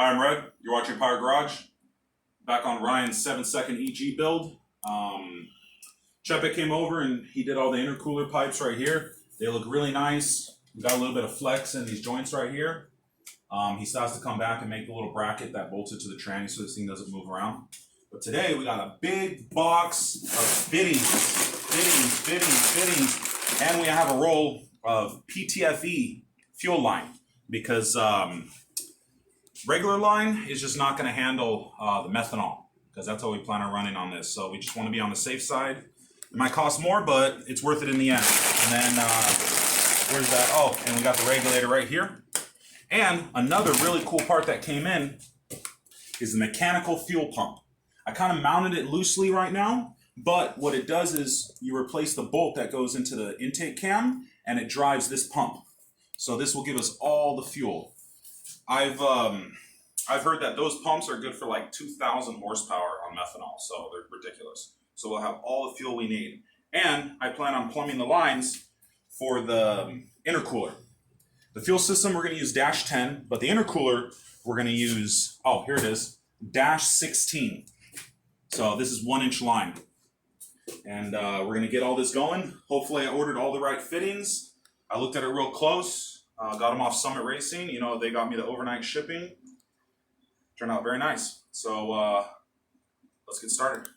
Hi, I'm Red. You're watching Power Garage. Back on Ryan's 7-second EG build. Chepe came over and he did all the intercooler pipes right here. They look really nice. We got a little bit of flex in these joints right here. He still has to come back and make the little bracket that bolts it to the tranny so this thing doesn't move around. But today we got a big box of fittings, and we have a roll of PTFE fuel line because regular line is just not going to handle the methanol because that's how we plan on running on this. So we just want to be on the safe side. It might cost more, but it's worth it in the end. And then where's that? Oh, and we got the regulator right here. And another really cool part that came in is the mechanical fuel pump. I kind of mounted it loosely right now, but what it does is you replace the bolt that goes into the intake cam and it drives this pump. So this will give us all the fuel. I've heard that those pumps are good for like 2,000 horsepower on methanol, so they're ridiculous. So we'll have all the fuel we need. And I plan on plumbing the lines for the intercooler. The fuel system, we're going to use -10, but the intercooler, we're going to use, oh, here it is, -16. So this is 1-inch line. And we're going to get all this going. Hopefully I ordered all the right fittings. I looked at it real close, got them off Summit Racing. You know, they got me the overnight shipping. Turned out very nice. So let's get started.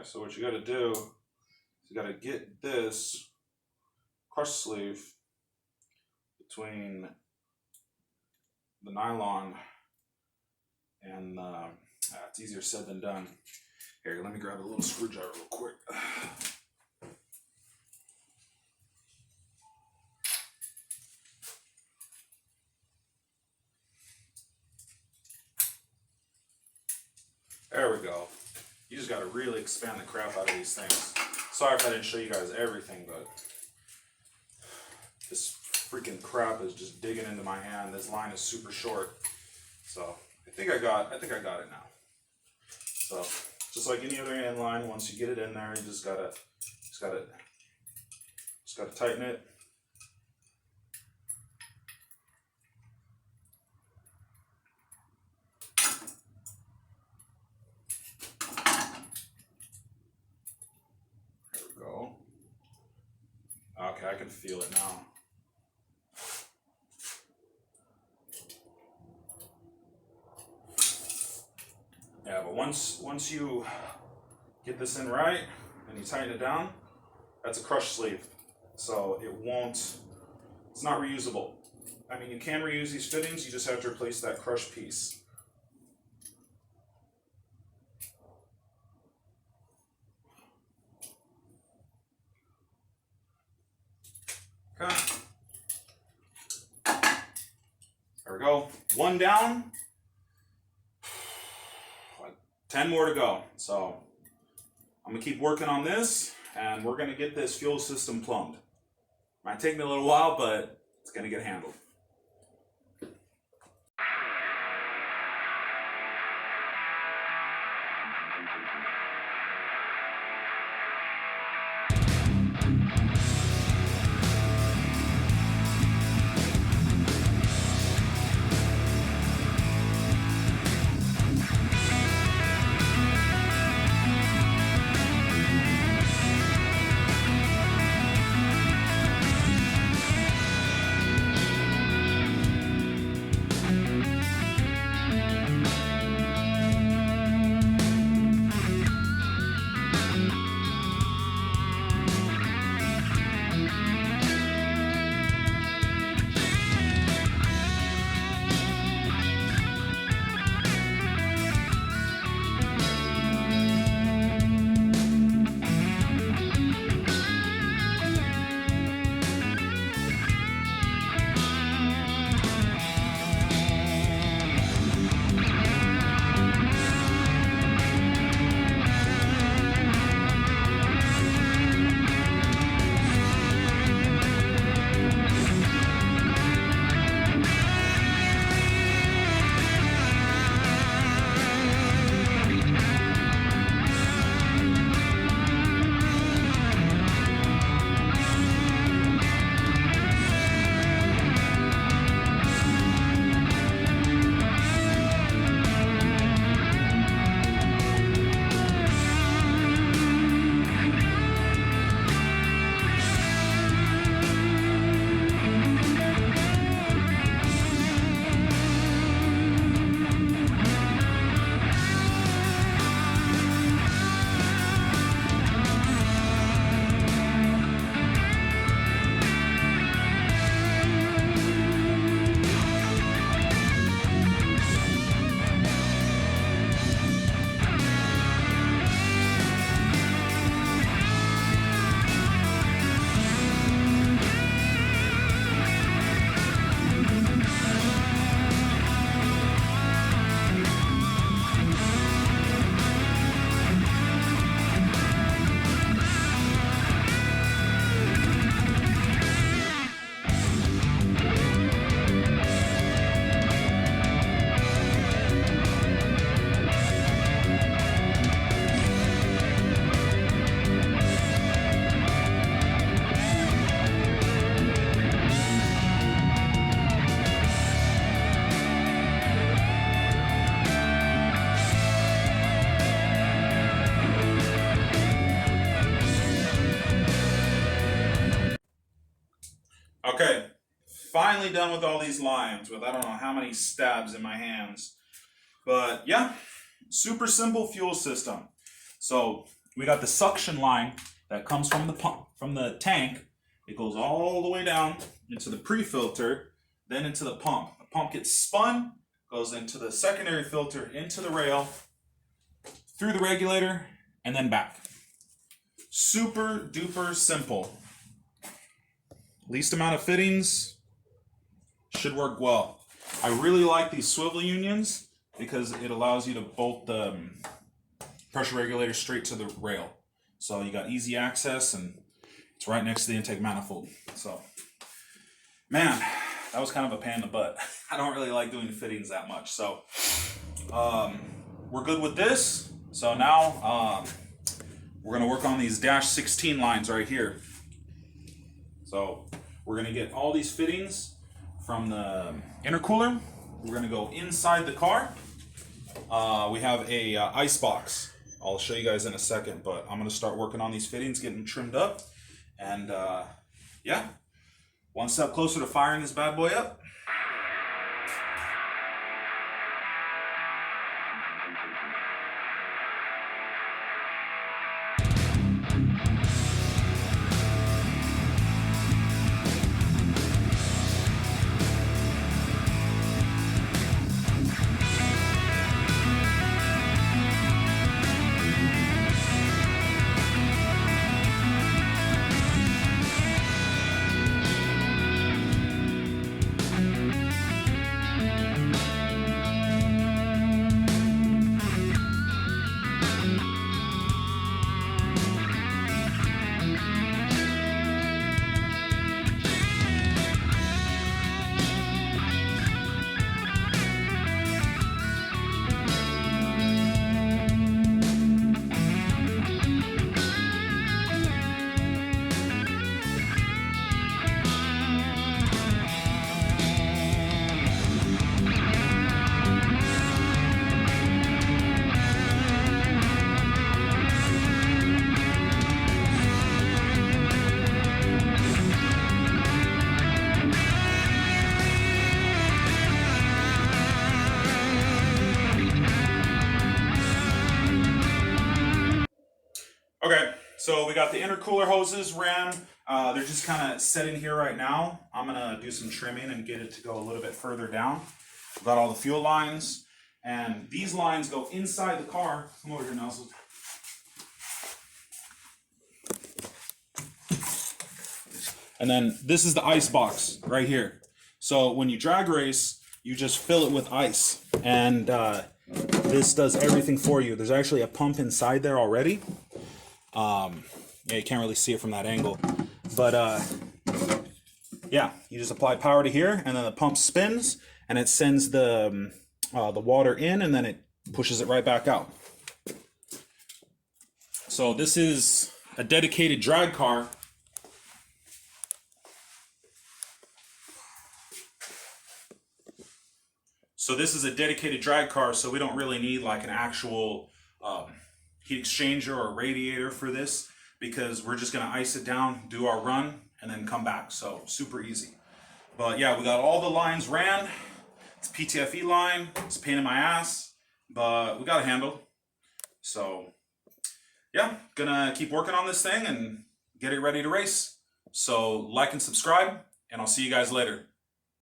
So what you got to do is you got to get this crush sleeve between the nylon and it's easier said than done. Here, let me grab a little screwdriver real quick. There we go. You just got to really expand the crap out of these things. Sorry if I didn't show you guys everything, but this freaking crap is just digging into my hand. This line is super short. So I think I got it now. So just like any other end line, once you get it in there, you just gotta tighten it. Okay, I can feel it now. Yeah, but once you get this in right and you tighten it down, that's a crush sleeve. So it's not reusable. I mean, you can reuse these fittings, you just have to replace that crush piece. Okay. There we go. 1 down. 10 more to go. So I'm gonna keep working on this and we're gonna get this fuel system plumbed. Might take me a little while, but it's gonna get handled. finally done with all these lines with I don't know how many stabs in my hands. But yeah, super simple fuel system. So we got the suction line that comes from the pump, from the tank. It goes all the way down into the pre-filter, then into the pump. The pump gets spun, goes into the secondary filter, into the rail, through the regulator, and then back. Super duper simple. Least amount of fittings, should work well. I really like these swivel unions because it allows you to bolt the pressure regulator straight to the rail. So you got easy access and it's right next to the intake manifold. So, man, that was kind of a pain in the butt. I don't really like doing the fittings that much. So, we're good with this. So now, we're gonna work on these dash 16 lines right here. So we're gonna get all these fittings from the intercooler. We're gonna go inside the car. We have a icebox. I'll show you guys in a second, but I'm gonna start working on these fittings, getting them trimmed up, and yeah, one step closer to firing this bad boy up. Okay, so we got the intercooler hoses ran. They're just kind of sitting here right now. I'm gonna do some trimming and get it to go a little bit further down. We've got all the fuel lines, and these lines go inside the car. Come over here, Nelson. And then this is the ice box right here. So when you drag race, you just fill it with ice, and this does everything for you. There's actually a pump inside there already. Yeah, you can't really see it from that angle, but yeah, you just apply power to here, and then the pump spins, and it sends the water in, and then it pushes it right back out. So this is a dedicated drag car. So this is a dedicated drag car, so we don't really need like an actual heat exchanger or radiator for this, because we're just gonna ice it down, do our run, and then come back. So super easy. But yeah, we got all the lines ran. It's a PTFE line. It's a pain in my ass, but we got it handled. So yeah, gonna keep working on this thing and get it ready to race. So like and subscribe, and I'll see you guys later.